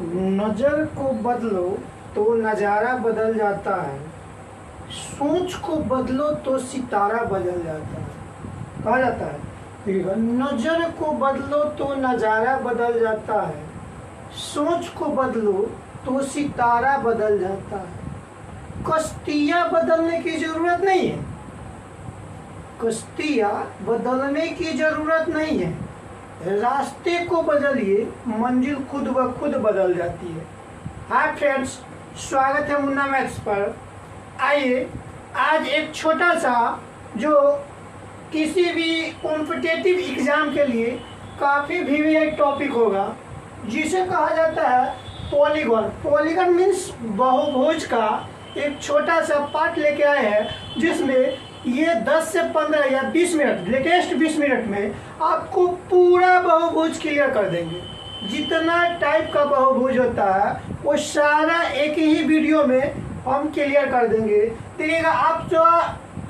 नजर को बदलो तो नज़ारा बदल जाता है, सोच को बदलो तो सितारा बदल जाता है। कहा जाता है नजर को बदलो तो नज़ारा बदल जाता है, सोच को बदलो तो सितारा बदल जाता है। कश्तियाँ बदलने की जरूरत नहीं है, कश्तियाँ बदलने की जरूरत नहीं है, रास्ते को बदलिए मंजिल खुद ब खुद बदल जाती है। हाय फ्रेंड्स, स्वागत है मुन्ना मैथ्स पर। आइए आज एक छोटा सा जो किसी भी कॉम्पिटिटिव एग्जाम के लिए काफ़ी भी टॉपिक होगा, जिसे कहा जाता है पॉलीगॉन। पॉलीगॉन मीन्स बहुभुज का एक छोटा सा पार्ट लेके आए हैं, जिसमें ये 10 से 15 या 20 मिनट, लेटेस्ट 20 मिनट में आपको पूरा बहुभुज क्लियर कर देंगे। जितना टाइप का बहुभुज होता है वो सारा एक ही वीडियो में हम क्लियर कर देंगे। देखिएगा, आप जो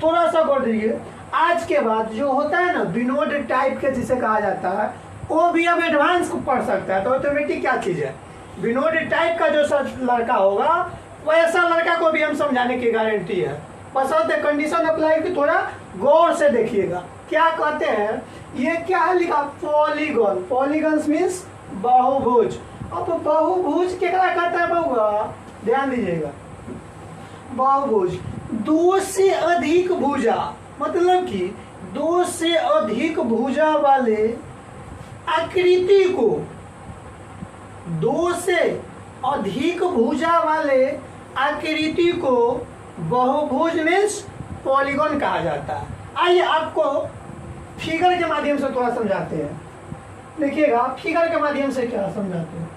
थोड़ा सा गौर दीजिए। आज के बाद जो होता है ना विनोद टाइप के जिसे कहा जाता है, वो भी अब एडवांस को पढ़ सकता है। तो ऑटोमेटिक क्या चीज़ है, विनोद टाइप का जो लड़का होगा वैसा लड़का को भी हम समझाने की गारंटी है। बशर्ते कंडीशन अप्लाई की थोड़ा गौर से देखिएगा। क्या कहते हैं, ये क्या है लिखा, पॉलीगॉन। पॉलीगॉन्स मीन्स बहुभुज। अब बहुभुज क्या कहता है बहुआ, ध्यान दीजिएगा। बहुभुज दो से अधिक भुजा, मतलब कि दो से अधिक भुजा वाले आकृति को, दो से अधिक भुजा वाले आकृति को बहुभुज मीन्स पॉलीगॉन कहा जाता है। आइए आपको फिगर के माध्यम से थोड़ा समझाते हैं। देखिएगा फिगर के माध्यम से क्या समझाते हैं।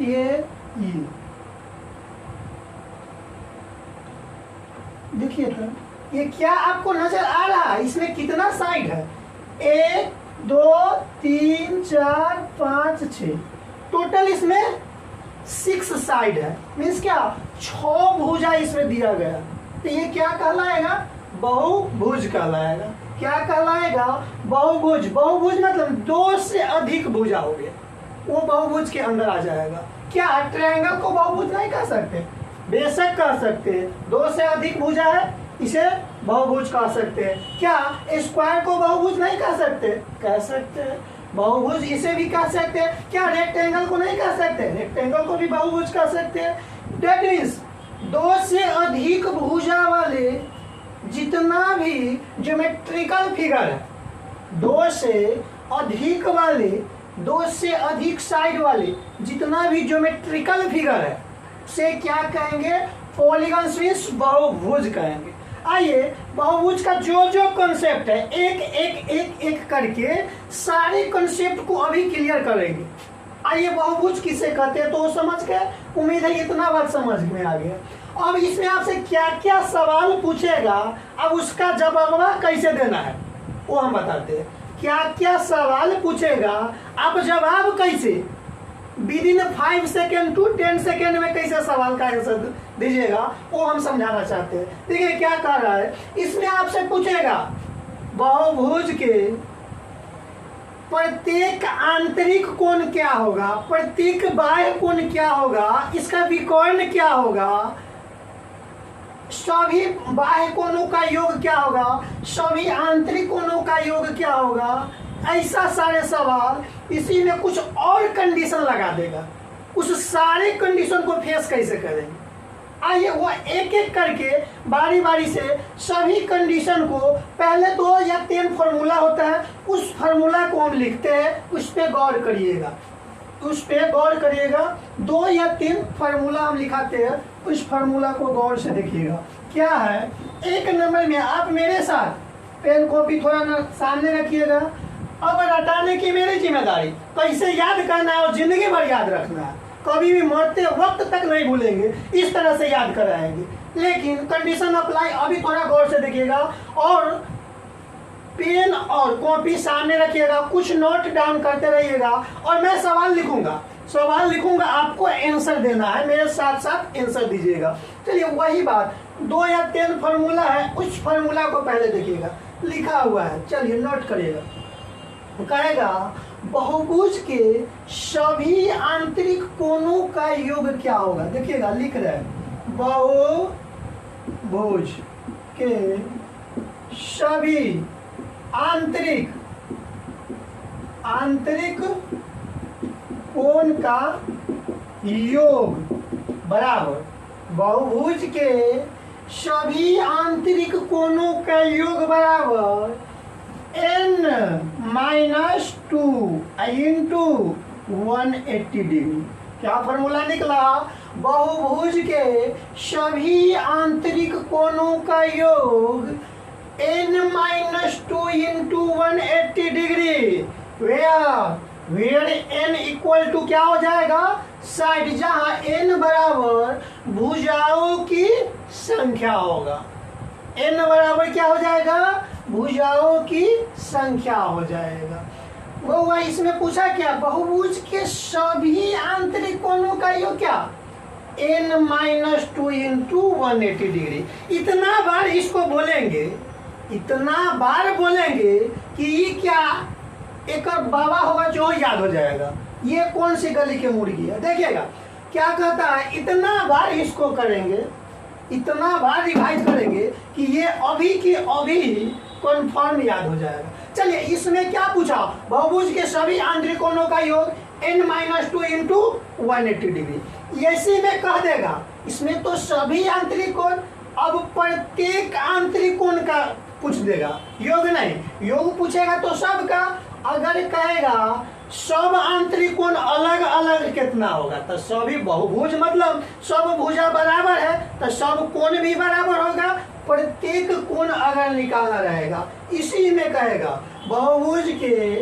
ये देखिए तो ये क्या आपको नजर आ रहा है, इसमें कितना साइड है, 1 2 3 4 5 6, टोटल इसमें 6 साइड है। मीन्स क्या, 6 भुजा इसमें दिया गया। तो ये क्या कहलाएगा, बहुभुज कहलाएगा। क्या कहलाएगा, बहुभुज। बहुभुज मतलब 2 से अधिक भुजा हो गया, वो बहुभुज के अंदर आ जाएगा। क्या ट्रायंगल को बहुभुज नहीं कह सकते, बेशक कह सकते हैं। 2 से अधिक भुजा है, इसे बहुभुज कह सकते हैं। क्या स्क्वायर को बहुभुज नहीं कह सकते, कह सकते हैं। बहुभुज इसे भी कह सकते हैं। क्या रेक्टेंगल को नहीं कह सकते, रेक्टेंगल को भी बहुभुज कह सकते हैं। दैट मीन्स 2 से अधिक भुजा वाले जितना भी ज्योमेट्रिकल फिगर है, 2 से अधिक वाले, 2 से अधिक साइड वाले जितना भी ज्योमेट्रिकल फिगर है से क्या कहेंगे, पॉलीगॉन्स मीन्स बहुभुज कहेंगे। आइए बहुभुज का जो जो कॉन्सेप्ट है एक एक एक एक करके सारे कॉन्सेप्ट को अभी क्लियर करेंगे। आइए बहुभुज किसे कहते हैं तो वो समझ गए, उम्मीद है इतना बात समझ में आ गया। अब इसमें आपसे क्या क्या सवाल पूछेगा, अब उसका जवाब कैसे देना है वो हम बताते हैं। क्या क्या सवाल पूछेगा, आप जवाब कैसे विदिन 5 सेकेंड टू 10 सेकेंड में कैसे सवाल का आंसर दीजिएगा वो हम समझाना चाहते हैं। देखिए क्या कह रहा है, इसमें आपसे पूछेगा बहुभुज के प्रत्येक आंतरिक कोण क्या होगा, प्रत्येक बाह्य कोण क्या होगा, इसका विकर्ण क्या होगा, सभी बाह्य कोणों का योग क्या होगा, सभी आंतरिक कोणों का योग क्या होगा। ऐसा सारे सवाल, इसी में कुछ और कंडीशन लगा देगा, उस सारे कंडीशन को फेस कैसे करेंगे। आइए वो एक एक करके बारी बारी से सभी कंडीशन को, पहले 2 या 3 फार्मूला होता है, उस फार्मूला को हम लिखते हैं, उस पर गौर करिएगा, उस पर गौर करिएगा। 2 या 3 फार्मूला हम लिखाते हैं, उस फार्मूला को गौर से देखिएगा। क्या है, 1 नंबर में आप मेरे साथ पेन कॉपी थोड़ा ना सामने रखिएगा। अब रटाने की मेरी जिम्मेदारी, कैसे याद करना है और जिंदगी भर याद रखना है, कभी भी मरते वक्त तक नहीं भूलेंगे, इस तरह से याद कराएंगे। लेकिन कंडीशन अप्लाई अभी थोड़ा गौर से देखिएगा और पेन और कॉपी सामने रखिएगा, कुछ नोट डाउन करते रहिएगा और मैं सवाल लिखूंगा, आपको आंसर देना है, मेरे साथ साथ आंसर दीजिएगा। चलिए वही बात, 2 या 3 फार्मूला है, उस फार्मूला को पहले देखिएगा, लिखा हुआ है, चलिए नोट करिएगा। कहेगा बहुभुज के सभी आंतरिक कोणों का योग क्या होगा? देखिएगा, लिख रहे हैं बहुभुज के सभी आंतरिक कोण का योग बराबर, बहुभुज के सभी आंतरिक कोणों का योग बराबर n-2 इंटू 180 डिग्री। क्या फॉर्मूला निकला? बहुभुज के सभी आंतरिक कोणों का योग n-2 into 180 degree, where n equal to क्या हो जाएगा? साइड, जहां n बराबर भुजाओं की संख्या होगा। n बराबर क्या हो जाएगा? भुजाओं की संख्या हो जाएगा। वो इसमें पूछा क्या? बहुभुज के सभी आंतरिक कोणों का योग क्या? n-2 into 180 degree. इतना बार इसको बोलेंगे, इतना बार बोलेंगे कि ये क्या एक बाबा होगा जो याद हो जाएगा। ये कौन सी गली के मुर्गी है? देखिएगा क्या कहता है, इतना बार इसको करेंगे, इतना बार रिवाइज करेंगे कि ये अभी की अभी कन्फर्म याद हो जाएगा। चलिए, इसमें क्या पूछा? बहुभुज के सभी आंतरिक कोणों का योग n-2 इंटू 180 डिग्री। इसी में कह देगा, इसमें तो सभी आंतरिक कोण, अब प्रत्येक आंतरिक कोण का पूछ देगा, योग नहीं। योग पूछेगा तो सबका, अगर कहेगा सब आंतरिक कोण अलग अलग कितना होगा तो सभी बहुभुज मतलब सब भुजा बराबर है तो सब कोण भी बराबर होगा। प्रत्येक कोण अगर निकालना रहेगा, इसी में कहेगा बहुभुज के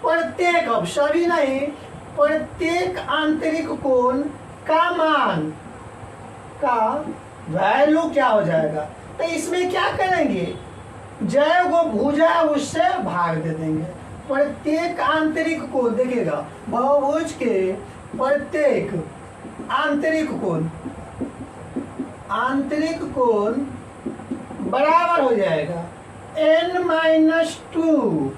प्रत्येक, अब सभी नहीं, प्रत्येक आंतरिक कोण का मान का वैल्यू क्या हो जाएगा? तो इसमें क्या करेंगे? जय वो भुजा उससे भाग दे देंगे। प्रत्येक आंतरिक कोण, देखिएगा, बहुभुज के प्रत्येक आंतरिक कोण बराबर हो जाएगा n-2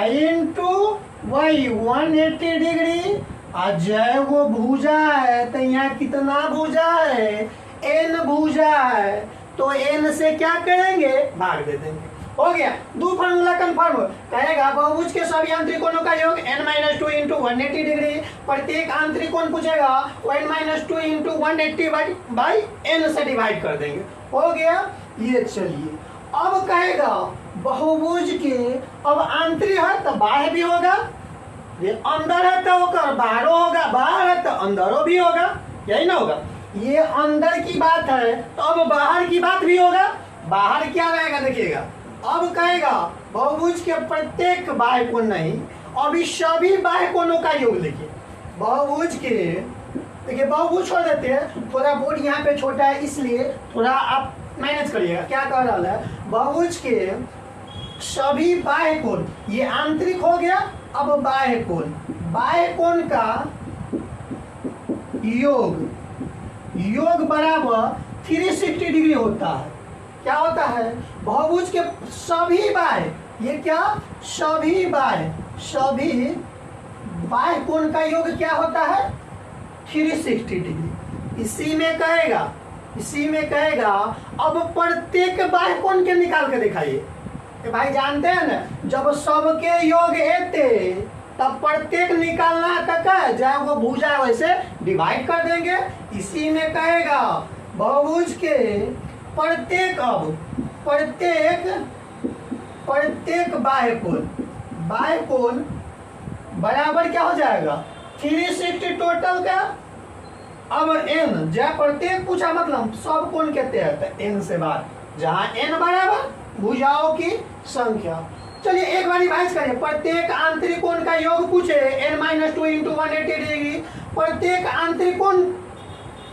इंटू वही 180 डिग्री। और जय वो भुजा है तो यहाँ कितना भुजा है? n भुजा है तो n से क्या करेंगे? भाग दे देंगे। हो गया, दो फार्मूला कंफर्म। कहेगा बहुभुज के सभी आंतरिक कोणों का योग n-2 इंटू 180 डिग्री। प्रत्येक आंतरिक कोण पूछेगा n-2 इंटू 180 बाई n से डिवाइड कर देंगे। हो गया ये। चलिए, अब कहेगा बहुभुज के, अब आंतरिक है तो बाह्य भी होगा, ये अंदर है तो बाहरों होगा, बाहर है तो अंदरों भी होगा, यही ना होगा। ये अंदर की बात है तो अब बाहर की बात भी होगा। बाहर क्या रहेगा? देखिएगा, अब कहेगा बहुभुज के प्रत्येक बाह्य कोण नहीं, अभी सभी बाह्य कोणों का योग लिखिए। बहुभुज के, देखिए बहुभुज छोड़ देते हैं, थोड़ा बोर्ड यहाँ पे छोटा है इसलिए थोड़ा आप मैनेज करिएगा। क्या कह रहा है? बहुभुज के सभी बाह्य कोण, ये आंतरिक हो गया, अब बाह्य कोण का योग बराबर 360 डिग्री होता है। क्या होता है? बहुभुज के सभी बाह्य, ये क्या? सभी बाह्य कोण का योग क्या होता है? 360 डिग्री। इसी में कहेगा अब प्रत्येक बाह्य कोण के निकाल के दिखाइए। भाई जानते हैं ना, जब सबके योग एते तब प्रत्येक निकालना तक है, चाहे वो भुजा वैसे डिवाइड कर देंगे। इसी में कहेगा बहुभुज के प्रत्येक बाह्य कोण बराबर क्या हो जाएगा? 360 टोटल का। अब n, जहाँ प्रत्येक पूछा मतलब सब कोण के तहत n से बार, जहाँ n बराबर भुजाओं की संख्या। चलिए एक बार रिवाइज करिए। प्रत्येक आंतरिक कोण का योग पूछे n-2 इंटू 180 डिग्री। प्रत्येक आंतरिक कोण,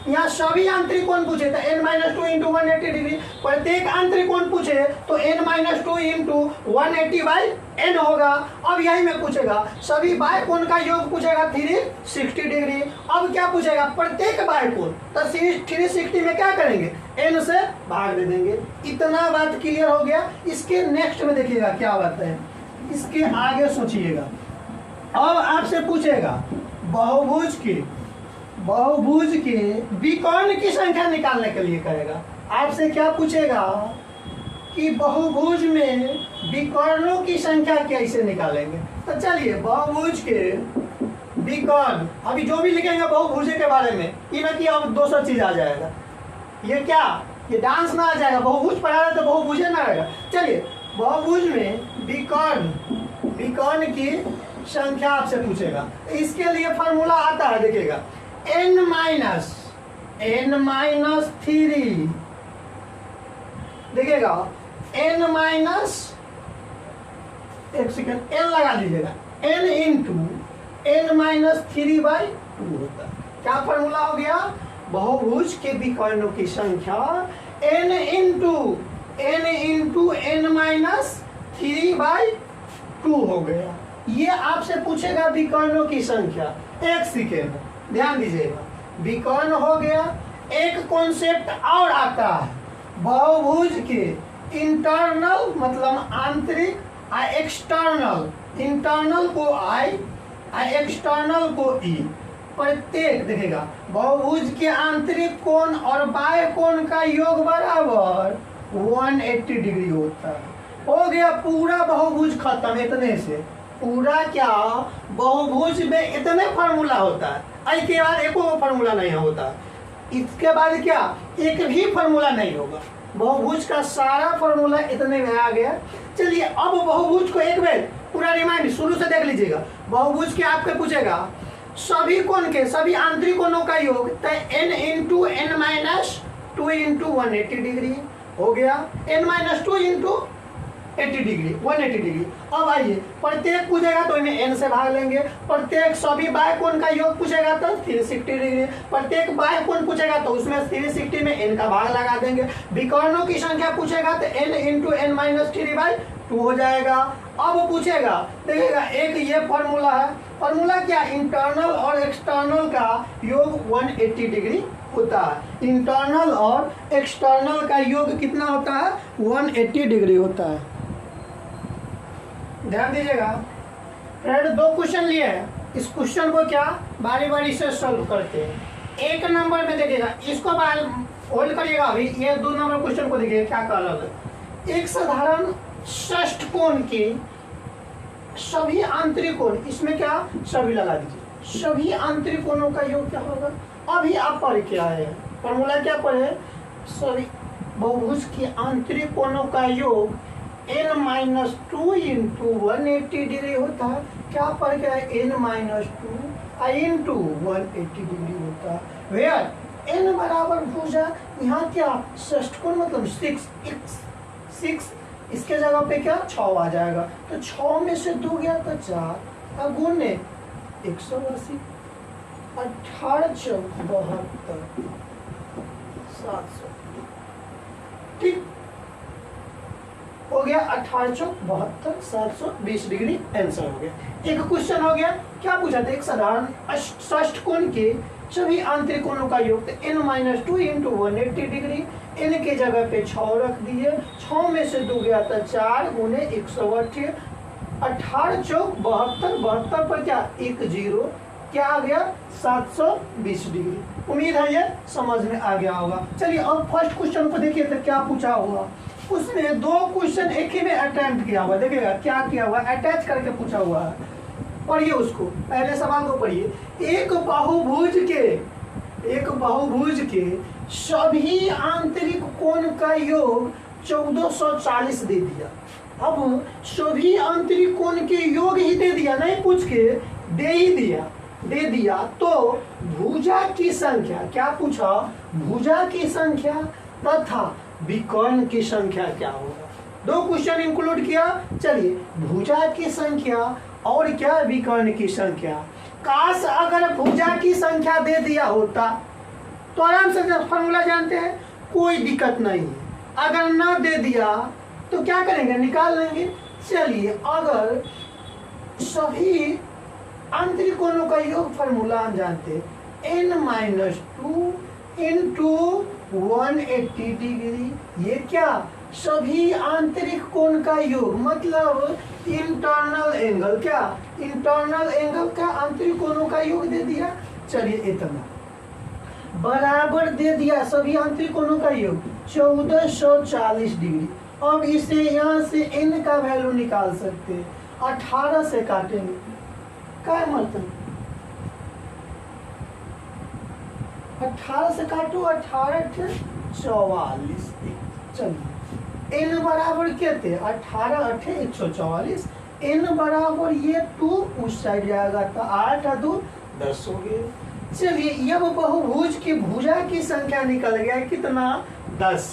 यहाँ सभी आंतरिक कोण पूछे तो n-2 इंटू 180 डिग्री। प्रत्येक आंतरिक कोण पूछे तो n-2 इंटू 180 बाई n होगा। अब यही में पूछेगा सभी बाह्य कोण का योग पूछेगा 360 डिग्री। अब क्या पूछेगा? प्रत्येक बाह्य कोण, तो 360 में क्या करेंगे? n से भाग दे देंगे। इतना बात क्लियर हो गया। इसके नेक्स्ट में देखिएगा क्या बात है, इसके आगे सोचिएगा। अब आपसे पूछेगा बहुभुज के विकर्ण की संख्या निकालने के लिए कहेगा। आपसे क्या पूछेगा कि बहुभुज में विकर्णों की संख्या कैसे निकालेंगे। तो चलिए बहुभुज के विकर्ण, अभी जो भी लिखेंगे बहुभुज के बारे में, ये ना कि अब 200 चीज आ जाएगा, ये क्या, ये डांस ना आ जाएगा। बहुभुज पढ़ा रहे तो बहुभुज ना आएगा। चलिए बहुभुज में विकर्ण की संख्या आपसे पूछेगा। इसके लिए फॉर्मूला आता है, देखिएगा n माइनस 3, देखिएगा एक सेकेंड n लगा दीजिएगा, n इंटू n माइनस 3/2 होता है। क्या फॉर्मूला हो गया, बहुभुज के विकर्णों की संख्या n इंटू n माइनस 3/2 हो गया। ये आपसे पूछेगा विकर्णों की संख्या। एक सेकेंड ध्यान दीजिएगा, विकर्ण हो गया। एक कॉन्सेप्ट और आता है, बहुभुज के इंटरनल मतलब आंतरिक और एक्सटर्नल, इंटरनल को I और एक्सटर्नल को E। प्रत्येक देखिएगा बहुभुज के आंतरिक कोण और बाह्य कोण का योग बराबर 180 डिग्री होता है। हो गया पूरा बहुभुज खत्म। इतने से पूरा क्या, बहुभुज में इतने फार्मूला होता है, इसके बाद एक फार्मूला नहीं होता। इसके बाद क्या, एक भी फार्मूला नहीं होगा। बहुभुज का सारा फार्मूला इतने में आ गया। चलिए अब बहुभुज को एक बार पूरा रिमाइंड शुरू से देख लीजिएगा। बहुभुज के आपके पूछेगा सभी कोण के, सभी आंतरिक कोणों का योग, तो n into n minus 2 into 180 degree हो गया। n minus 2 into 80 degree 180 degree. अब आइए प्रत्येक पूछेगा तो इन्हें n से भाग लेंगे। प्रत्येक सभी बाह्य कोण का योग पूछेगा तो 360 डिग्री। प्रत्येक बाह्य कोण पूछेगा तो उसमें 360 में n का भाग लगा देंगे। विकर्णों की संख्या पूछेगा तो n इंटू n माइनस 3/2 हो जाएगा। अब पूछेगा देखिएगा एक ये फॉर्मूला है, फॉर्मूला क्या, इंटरनल और एक्सटर्नल का योग 180 डिग्री होता है। इंटरनल और एक्सटर्नल का योग कितना होता है, 180 डिग्री होता है। ध्यान दीजिएगा फ्रेंड, 2 क्वेश्चन लिए हैं। इस क्वेश्चन को क्या बारी बारी से सॉल्व करते हैं। एक नंबर में देखिएगा, इसको होल्ड करिएगा। अभी ये 2 नंबर क्वेश्चन को देखिए क्या कर रहा है। एक साधारण षष्ठकोण के सभी आंतरिक कोण, इसमें क्या सभी लगा दीजिए, सभी आंतरिक कोणों का योग क्या होगा। अभी आप पढ़ के आए हैं, फॉर्मूला क्या पढ़े, सभी बहुभुज के आंतरिक कोणों का योग n माइनस 2 इंटू 180 डिग्री होता है। क्या पढ़ के आए, n माइनस 2 इंटू 180 डिग्री होता है। वेयर n बराबर भुजा, यहाँ क्या षष्ठकोण मतलब 6, इसके जगह पे क्या 6 आ जाएगा। तो 6 में से 2 गया तो 4, अब गुणे 180, 18 चौक 72, 700, ठीक हो गया। 18 चौक 72, 720 डिग्री आंसर हो गया। एक क्वेश्चन हो गया, क्या पूछा था, एक साधारण षष्ठकोण के सभी आंतरिक कोणों का योग n minus 2 into 180 degree. n के जगह पे 6 रख दिए, 6 में से 2 गया था 4 गुणे 180, 18 चौक 72, 72 पर क्या 1 0, क्या आ गया 720 डिग्री। उम्मीद है ये समझ में आ गया होगा। चलिए अब फर्स्ट क्वेश्चन को देखिए तो क्या पूछा हुआ। उसने 2 क्वेश्चन एक ही में अटेम्प्ट किया हुआ, देखिएगा क्या किया हुआ, अटैच करके पूछा हुआ है। पढ़िए उसको, पहले सवाल को पढ़िए। एक बहुभुज के सभी आंतरिक कोण का योग 1440 दे दिया। अब सभी आंतरिक कोण के योग ही दे दिया, नहीं पूछ के दे दिया तो भुजा की संख्या, क्या पूछा, भुजा की संख्या तथा विकर्ण की संख्या क्या होगा। 2 क्वेश्चन इंक्लूड किया। चलिए भुजा की संख्या और क्या विकर्ण की संख्या। काश अगर भुजा की संख्या दे दिया होता तो आराम से फॉर्मूला जानते हैं, कोई दिक्कत नहीं है। अगर ना दे दिया तो क्या करेंगे, निकाल लेंगे। चलिए अगर सभी आंतरिक कोणों का योग फॉर्मूला हम जानते हैं, n माइनस 2 इंटू 180 डिग्री, ये क्या सभी आंतरिक कोण का योग, मतलब इंटरनल एंगल, क्या इंटरनल एंगल का आंतरिक कोणों का योग दे दिया। चलिए इतना बराबर दे दिया सभी आंतरिक कोणों का योग 1440 डिग्री। अब इसे यहाँ से n का वैल्यू निकाल सकते हैं, 18 से काटेंगे, क्या मतलब 18 से काटो, 18 44। चलिए n बराबर क्या थे, 18 अठे 144, n बराबर ये 2 उस साइड जाएगा तो 8 और 2 10 हो गए। चलिए अब बहुभुज की भुजा की संख्या निकल गया कितना, 10।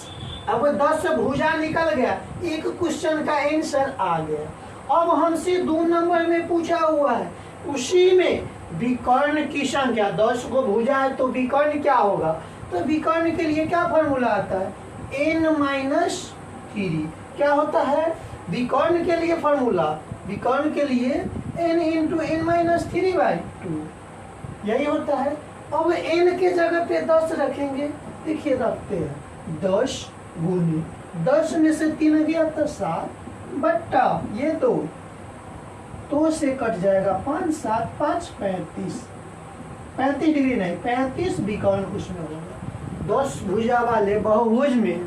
अब 10 भुजा निकल गया, एक क्वेश्चन का आंसर आ गया। अब हमसे 2 नंबर में पूछा हुआ है, उसी में विकर्ण की संख्या, 10 को भुजा है तो विकर्ण क्या होगा, तो विकर्ण के लिए क्या फॉर्मूला आता है, n-3। क्या होता है विकर्ण के लिए फॉर्मूला, विकर्ण के लिए n × n-3/2 यही होता है। अब n के जगह पे 10 रखेंगे, देखिए रखते हैं 10 गुने 10 में से 3 गया तो 7 बट्टा ये 2 से कट जाएगा 5, 7, 5, 35 डिग्री नहीं 35 विकर्ण उसमें होगा। 10 भुजा वाले बहुभुज में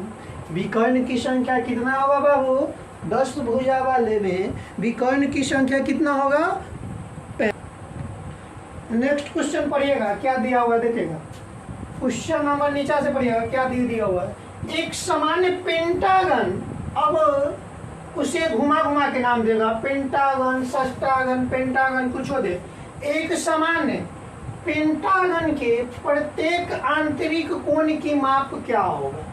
विकर्ण की संख्या कितना होगा बाबू, 10 भुजा वाले में विकर्ण की संख्या कितना होगा। नेक्स्ट क्वेश्चन पढ़िएगा क्या दिया हुआ है, देखिएगा क्वेश्चन नंबर नीचे से पढ़िएगा क्या दिया हुआ है। एक सामान्य पेंटागन, अब उसे घुमा घुमा के नाम देगा, पेंटागन, षष्टागन, पेंटागन कुछ हो दे। एक सामान्य पेंटागन के प्रत्येक आंतरिक कोण की माप क्या होगा,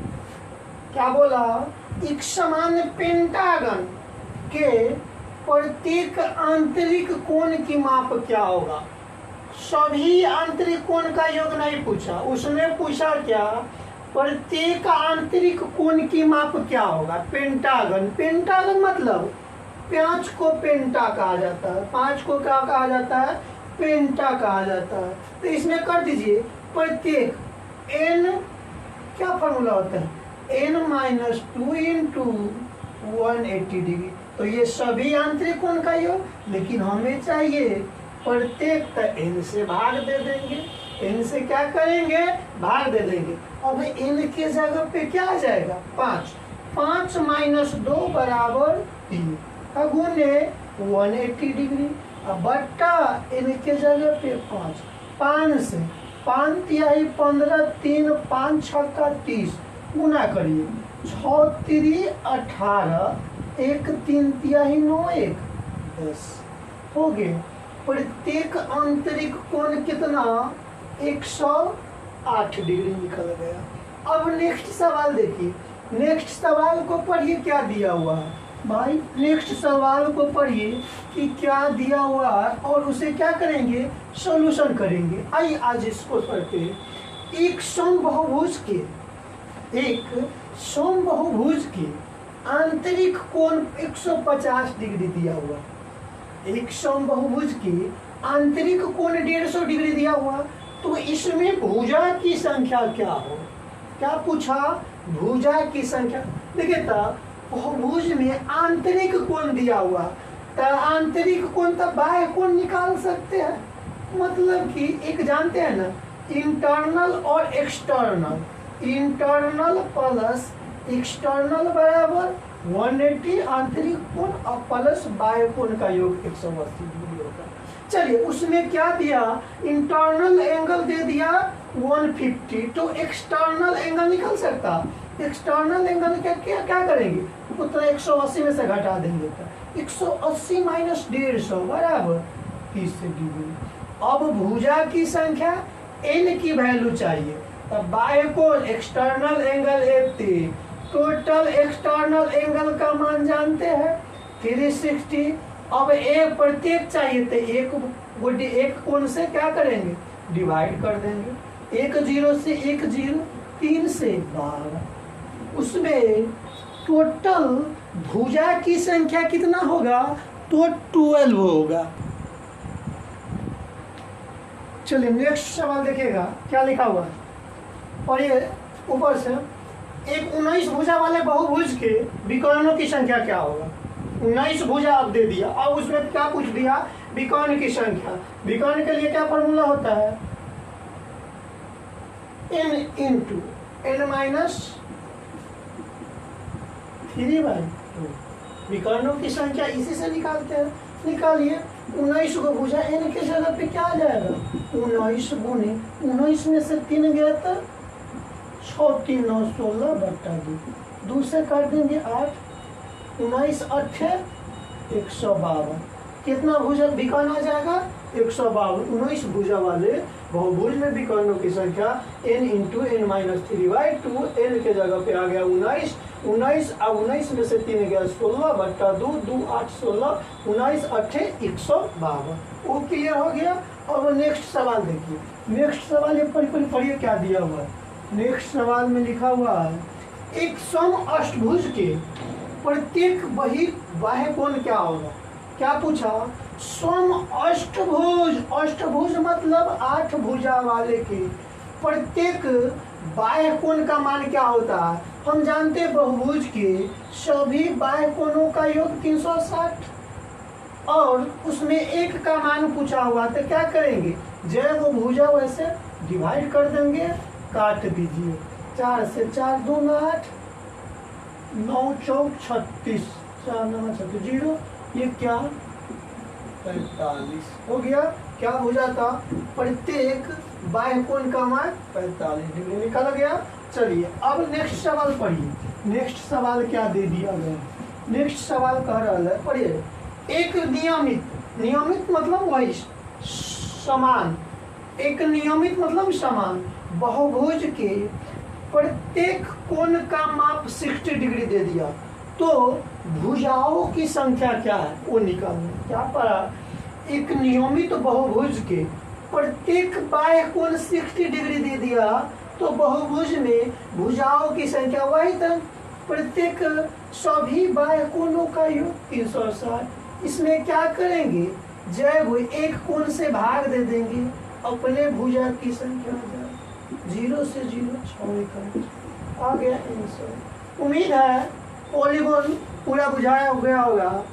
क्या बोला, एक सामान्य पेंटागन के प्रत्येक आंतरिक कोण की माप क्या होगा। सभी आंतरिक कोण का योग नहीं पूछा, उसने पूछा क्या, प्रत्येक आंतरिक कोण की माप क्या होगा। पेंटागन, पेंटागन मतलब 5 को पेंटा कहा जाता है, 5 को क्या कहा जाता है, पेंटा कहा जाता है। तो इसमें कर दीजिए प्रत्येक n, क्या फॉर्मूला होता है, n-2 × 180 डिग्री। तो ये सभी आंतरिक कोण का योग, लेकिन हमें चाहिए प्रत्येक, तो n से भाग दे देंगे, n से क्या करेंगे, भाग दे देंगे। अब n के जगह पे क्या आ जाएगा, 5, 5 - 2 = 3 का गुने 180 डिग्री। अब बट्टा n के जगह पे 5, 5 से 5 तिहाई 15, 3 5 छक्का 30 गुना करिए, 6 3 18, 1 3 तिहाई 9 1 10 हो गए। प्रत्येक आंतरिक कोण कितना, 108 डिग्री निकल गया। अब नेक्स्ट सवाल देखिए, नेक्स्ट सवाल को पढ़िए क्या दिया हुआ है भाई, नेक्स्ट सवाल को पढ़िए कि क्या दिया हुआ है और उसे क्या करेंगे, सॉल्यूशन करेंगे। आइए आज इसको पढ़ते हैं। एक समबाहुभुज के आंतरिक कोण 150 डिग्री दिया हुआ, एक समबाहुभुज की आंतरिक कोण 150 डिग्री दिया हुआ, तो इसमें भुजा की संख्या क्या हो, क्या पूछा, भुजा की संख्या। देखिए तो बहुभुज में आंतरिक कोण दिया हुआ, तो आंतरिक कोण तो बाह्य कोण निकाल सकते हैं, मतलब कि एक जानते हैं ना, इंटरनल और एक्सटर्नल, इंटरनल प्लस एक्सटर्नल बराबर 180 आंतरिक कोण और प्लस बाह्य कोण का योग 180 डिग्री होगा। चलिए उसमें क्या दिया, इंटरनल एंगल दे दिया 150, तो एक्सटर्नल एंगल निकल सकता, एक्सटर्नल एंगल क्या करेंगे, तो 180 में से घटा देंगे, तो 180 - 150 बराबर 30 डिग्री। अब भुजा की संख्या n की वैल्यू चाहिए, तब बाह्य कोण external angle 80, total external angle का मान जानते हैं 360। अब एक प्रत्येक चाहिए तो एक कोण से क्या करेंगे, डिवाइड कर देंगे, 1 0 से 1 0, 3 से 12। उसमें टोटल भुजा की संख्या कितना होगा, तो 12 होगा। चलिए नेक्स्ट सवाल देखिएगा क्या लिखा हुआ है, और ये ऊपर से एक 19 भुजा वाले बहुभुज के विकर्णों की संख्या क्या होगा? 19 भुजा आप दे दिया, अब उसमें क्या पूछ दिया? विकर्ण की संख्या। विकर्ण के लिए क्या फॉर्मूला होता है? n into n minus 3/2। विकर्णों की संख्या इसी से निकालते हैं। निकालिए, 19 को भुजा n के जगह पे क्या आ जाएगा? 19 गुने 19 में से 3 गया तो 6 3 9 16/2। 2 से काट देंगे 8, 19 8 152। कितना भुजा विकर्ण आ जाएगा? 152। 19 भुजा वाले बहुभुज में विकर्णों की संख्या n into n minus 3/2। n के जगह पे आ गया 19। 19 अब 19 में से 3 गया 16/2। 2 8 16, 19 8 152। वो क्लियर हो गया। और नेक्स्ट सवाल देखिए। नेक्स्ट सवाल ये पढ़िए क्या दिया हुआ है। नेक्स्ट सवाल में लिखा हुआ है, एक सम अष्टभुज के प्रत्येक बाह्य कोण क्या होगा? क्या पूछा? सम अष्टभुज। अष्टभुज मतलब 8 भुजा वाले के प्रत्येक बाह्य कोण का मान क्या होता है? हम जानते हैं बहुभुज के सभी बाह्य कोणों का योग 360 और उसमें एक का मान पूछा हुआ, तो क्या करेंगे? जय वो भुजा वैसे डिवाइड कर देंगे, काट दीजिए। 4 से 4 2 8, 9 4 36, 4 9 36 0। ये क्या? 45 हो गया। क्या भुजा था? प्रत्येक बाह्य कोण का मान 45 डिग्री निकल गया। चलिए अब नेक्स्ट सवाल पढ़िए। नेक्स्ट सवाल क्या दे दिया गया? नेक्स्ट सवाल कह रहा है, पढ़िए, एक नियमित मतलब वही समान, एक नियमित मतलब समान बहुभुज के प्रत्येक कोण का माप 60 डिग्री दे दिया, तो भुजाओं की संख्या क्या है वो निकालना। क्या पढ़ा? एक नियमित बहुभुज के प्रत्येक बाह्य कोण 60 डिग्री दे दिया, तो बहुभुज में भुजाओं की संख्या वही था, प्रत्येक सभी बाह्य कोणों का योग 360। इसमें क्या करेंगे? जब एक कोण से भाग दे देंगे, अपने भुजा की संख्या 0 से 0 6 आ गया आंसर। उम्मीद है पॉलीगॉन पूरा बुझाया गया होगा।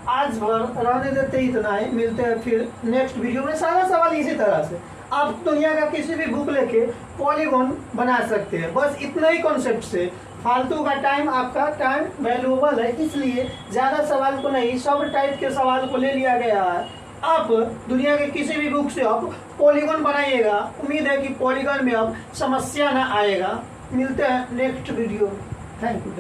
आज भर रहने देते इतना ही, मिलते हैं फिर नेक्स्ट वीडियो में। सारा सवाल इसी तरह से आप दुनिया का किसी भी बुक लेके पॉलीगॉन बना सकते हैं, बस इतना ही कॉन्सेप्ट से। फालतू का टाइम, आपका टाइम वैल्यूएबल है, इसलिए ज़्यादा सवाल को नहीं, सब टाइप के सवाल को ले लिया गया है। आप दुनिया के किसी भी बुक से आप पॉलीगॉन बनाइएगा, उम्मीद है कि पॉलीगॉन में अब समस्या ना आएगा। मिलते हैं नेक्स्ट वीडियो। Thank you.